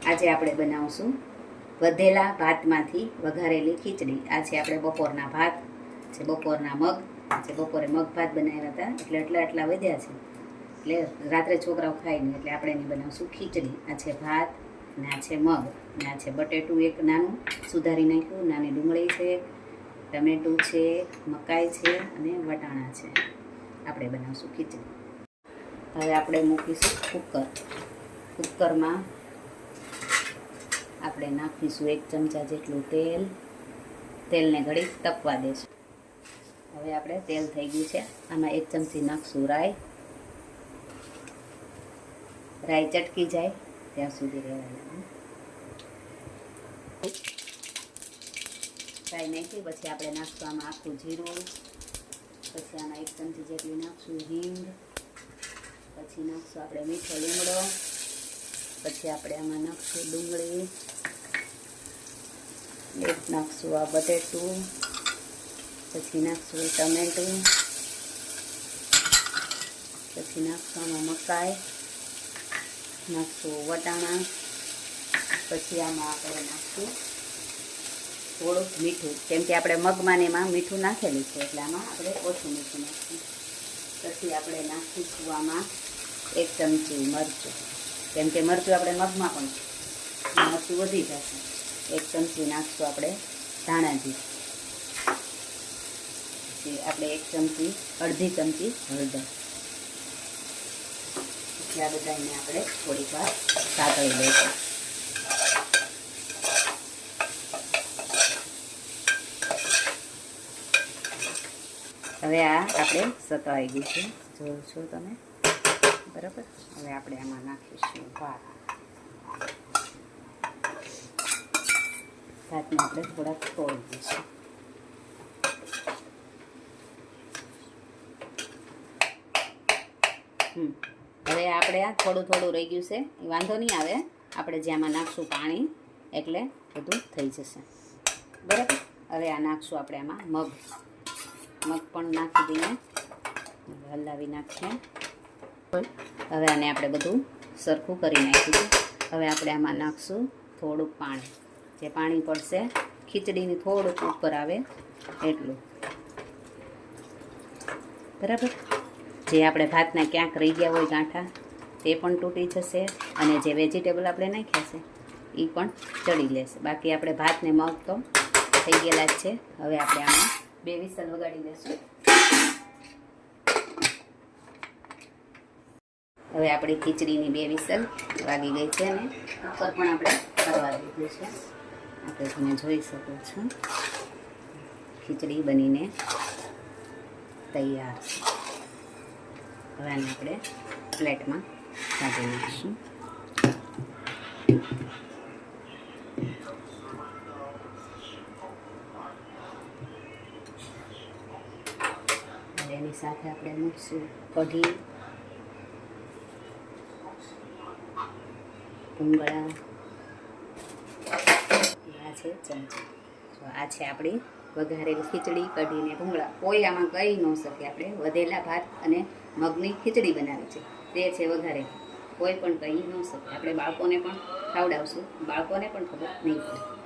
આજે આપણે બનાવશું વધેલા ભાતમાંથી વઘારેલી ખીચડી. આ છે આપણે બપોરના ભાત છે, બપોરના મગ છે. બપોરે મગ ભાત બનાવ્યા હતા એટલે એટલા વધ્યા છે, એટલે રાત્રે છોકરાઓ ખાય નહીં એટલે આપણે એની બનાવશું ખીચડી. આ છે ભાત ને આ છે મગ ને આ છે બટેટું એક નાનું સુધારી નાખ્યું, નાની ડુંગળી છે, ટમેટું છે, મકાઈ છે અને વટાણા છે. આપણે બનાવશું ખીચડી. હવે આપણે મૂકીશું કુકરમાં આપણે નાખીશું 1 ચમચા જેટલું તેલને ઘડીક તપવા દેશું. હવે આપણે તેલ થઈ ગયું છે, આમાં 1 ચમચી નાખશું રાઈ ચટકી જાય ત્યાં સુધી રહેવાનું. રાઈ નાખી પછી આપણે નાખશું આમાં આખું જીરું, પછી આમાં 1 ચમચી જેટલી નાખશું હિંગ, પછી નાખશું આપણે મીઠો લીમડો, પછી આપણે આમાં નાખશું ડુંગળી, નાખશું આ બટેટું, પછી નાખશું ટમેટું, પછી નાખશું આમાં મકાઈ, નાખશું વટાણા, પછી આમાં આપણે નાખશું થોડુંક મીઠું, કેમ કે આપણે મગમાં એમાં મીઠું નાખેલું છે એટલે આમાં આપણે ઓછું મીઠું નાખીશું. પછી આપણે નાખીશું આમાં 1 ચમચી મરચું, કેમ કે મરચું આપણે મગમાં પણ મરચું વધી જશે. 1 ચમચી નાખશું આપણે ધાણાજી, પછી આપણે 1 ચમચી અડધી ચમચી હળદર. પછી આ બધાને આપણે થોડીક વાર સાતળી લઈશું. હવે આ આપણે સતવાઈ ગયું છે, જોવો છો તમે બરાબર. હવે આપણે આમાં નાખીશું ભાતને આપણે થોડાક તોડી દઈશું. હવે આપણે આ થોડું રહી ગયું છે, એ વાંધો નહીં આવે, આપણે જ્યાંમાં નાખશું પાણી એટલે બધું થઈ જશે બરાબર. હવે આ નાખશું આપણે આમાં મગ પણ નાખી દઈએ, હલાવી નાખીએ. હવે આને આપણે બધું સરખું કરી નાખીશું. હવે આપણે આમાં નાખશું થોડુંક પાણી, જે પાણી પડશે ખીચડીની થોડુંક ઉપર આવે એટલું બરાબર. જે આપણે ભાતના ક્યાંક રહી ગયા હોય ગાંઠા તે પણ તૂટી જશે, અને જે વેજીટેબલ આપણે નાખ્યા છે એ પણ ચડી લેશે. બાકી આપણે ભાતને મગ તો થઈ ગયેલા જ છે. હવે આપણે આમાં 2 વિસલ વગાડી દઈશું. હવે આપણી ખીચડીની 2 વિસલ વાગી ગઈ છે અને ઉપર પણ આપણે કરવા દીધું છે. આપણે તમે જોઈ શકો છો ખીચડી બનીને તૈયાર છે. હવે આને આપણે પ્લેટમાં કાઢી નાખીશું. એની સાથે આપણે મૂકશું કઢી, ભૂંગળા, આ છે ચમચી. જો આ છે આપણી વઘારેલી ખીચડી, કઢી ને ભૂંગળા. કોઈ આમાં કહી ન શકે. આપણે વધેલા ભાત અને મગની ખીચડી બનાવી છે, તે છે વઘારેલી. કોઈ પણ કહી ન શકે. આપણે બાળકોને પણ ખવડાવશું, બાળકોને પણ ખબર નહીં પડે.